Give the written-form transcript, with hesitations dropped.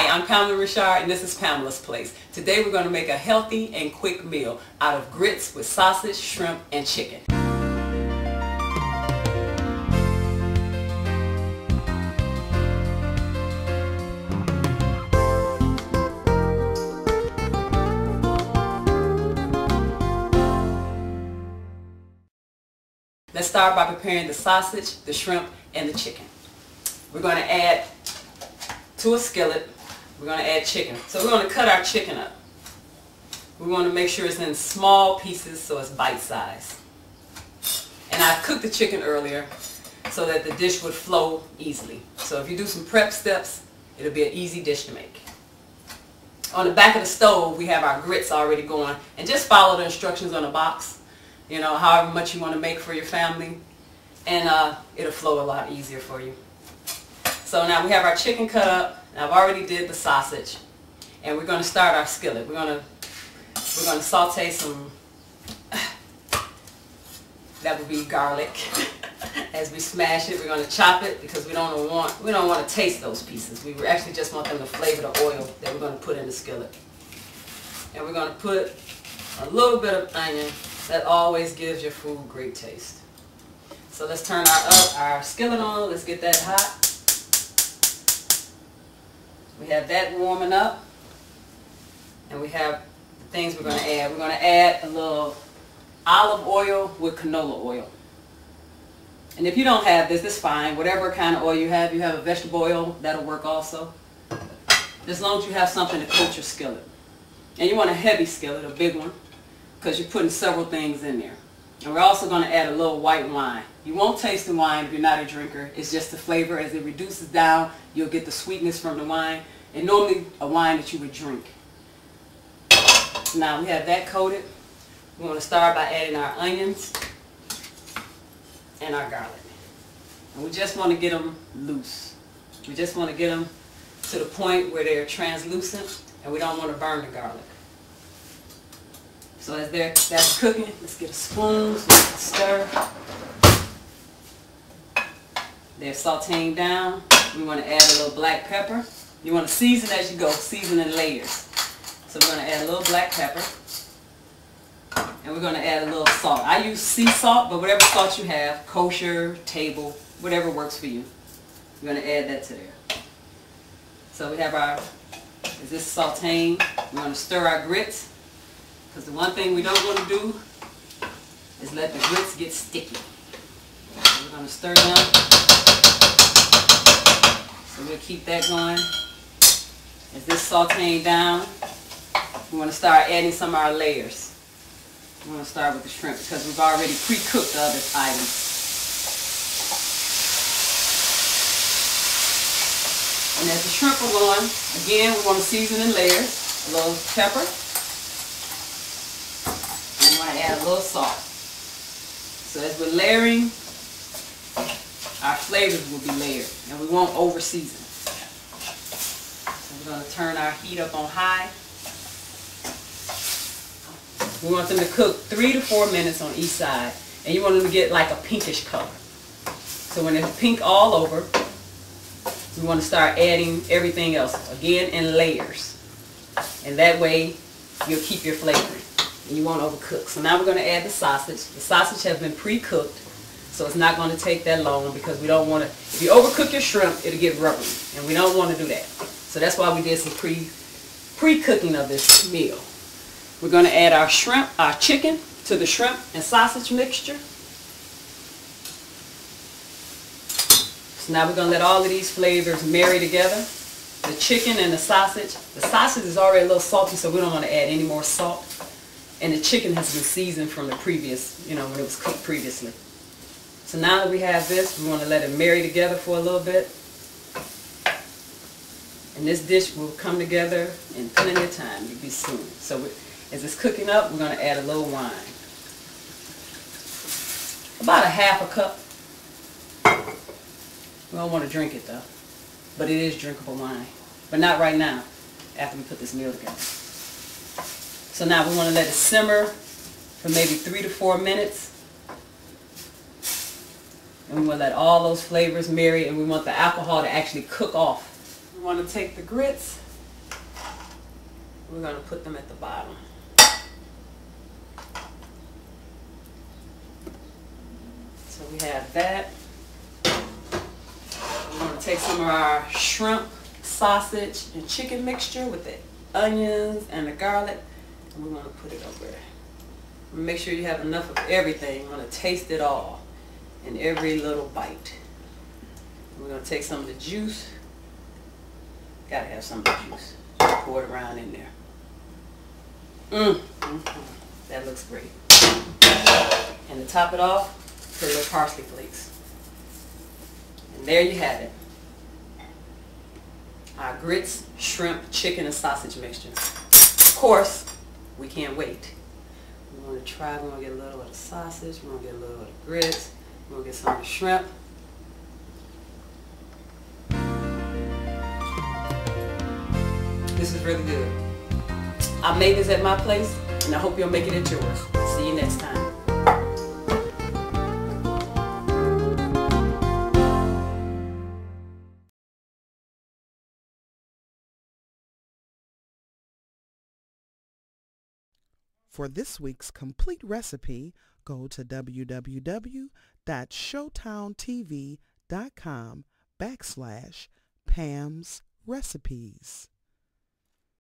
I'm Pamela Richard and this is Pamela's Place. Today we're going to make a healthy and quick meal out of grits with sausage, shrimp, and chicken. Let's start by preparing the sausage, the shrimp, and the chicken. We're going to add to a skillet, we're going to add chicken. So we're going to cut our chicken up. We want to make sure it's in small pieces so it's bite-sized. And I cooked the chicken earlier so that the dish would flow easily. So if you do some prep steps, it'll be an easy dish to make. On the back of the stove, we have our grits already going. And just follow the instructions on the box. You know, however much you want to make for your family, and it'll flow a lot easier for you. So now we have our chicken cut up, and I've already did the sausage, and we're going to start our skillet. We're going to saute some, that would be garlic. As we smash it, we're going to chop it because we don't want to taste those pieces. We actually just want them to flavor the oil that we're going to put in the skillet. And we're going to put a little bit of onion. That always gives your food great taste. So let's turn our skillet on. Let's get that hot. We have that warming up. And we have the things we're going to add. We're going to add a little olive oil with canola oil. And if you don't have this, it's fine. Whatever kind of oil you have a vegetable oil, that'll work also. As long as you have something to coat your skillet. And you want a heavy skillet, a big one, because you're putting several things in there. And we're also going to add a little white wine. You won't taste the wine if you're not a drinker. It's just the flavor. As it reduces down, you'll get the sweetness from the wine. And normally a wine that you would drink. Now we have that coated. We want to start by adding our onions and our garlic. And we just want to get them loose. We just want to get them to the point where they're translucent, and we don't want to burn the garlic. So as that's cooking, let's get a spoon so we can stir. They're sauteing down. We want to add a little black pepper. You want to season as you go, season in layers. So we're going to add a little black pepper. And we're going to add a little salt. I use sea salt, but whatever salt you have, kosher, table, whatever works for you. We're going to add that to there. So we have as this sauteing, we're going to stir our grits. Because the one thing we don't want to do is let the grits get sticky. So we're going to stir them. So we'll keep that going. As this sauteing down, we want to start adding some of our layers. We want to start with the shrimp because we've already pre-cooked the other items. And as the shrimp are going, again we want to season in layers. A little pepper. Add a little salt. So as we're layering, our flavors will be layered, and we won't over season. So we're going to turn our heat up on high. We want them to cook 3 to 4 minutes on each side, and you want them to get like a pinkish color. So when it's pink all over, we want to start adding everything else, again in layers. And that way you'll keep your flavoring. And you won't overcook. So now we're going to add the sausage. The sausage has been pre-cooked, so it's not going to take that long because we don't want to, if you overcook your shrimp, it'll get rubbery, and we don't want to do that. So that's why we did some pre-cooking of this meal. We're going to add our shrimp, our chicken to the shrimp and sausage mixture. So now we're going to let all of these flavors marry together. The chicken and the sausage. The sausage is already a little salty, so we don't want to add any more salt. And the chicken has been seasoned from the previous, when it was cooked previously. So now that we have this, we want to let it marry together for a little bit. And this dish will come together in plenty of time. You'll be soon. So as it's cooking up, we're going to add a little wine. About a half a cup. We don't want to drink it though. But it is drinkable wine. But not right now, after we put this meal together. So now we want to let it simmer for maybe 3 to 4 minutes. And we want to let all those flavors marry, and we want the alcohol to actually cook off. We want to take the grits We're going to put them at the bottom. So we have that. We're going to take some of our shrimp, sausage, and chicken mixture with the onions and the garlic, and we're going to put it over there. Make sure you have enough of everything. You're going to taste it all in every little bite. We're going to take some of the juice. Got to have some of the juice. Pour it around in there. That looks great. And to top it off, put a little parsley flakes. And there you have it. Our grits, shrimp, chicken, and sausage mixture. Of course, we can't wait. We're going to try, we're going to get a little of the sausage, we're going to get a little of the grits, we're going to get some of the shrimp. This is really good. I made this at my place, and I hope you'll make it at yours. See you next time. For this week's complete recipe, go to www.sho-towntv.com/Pam's Recipes.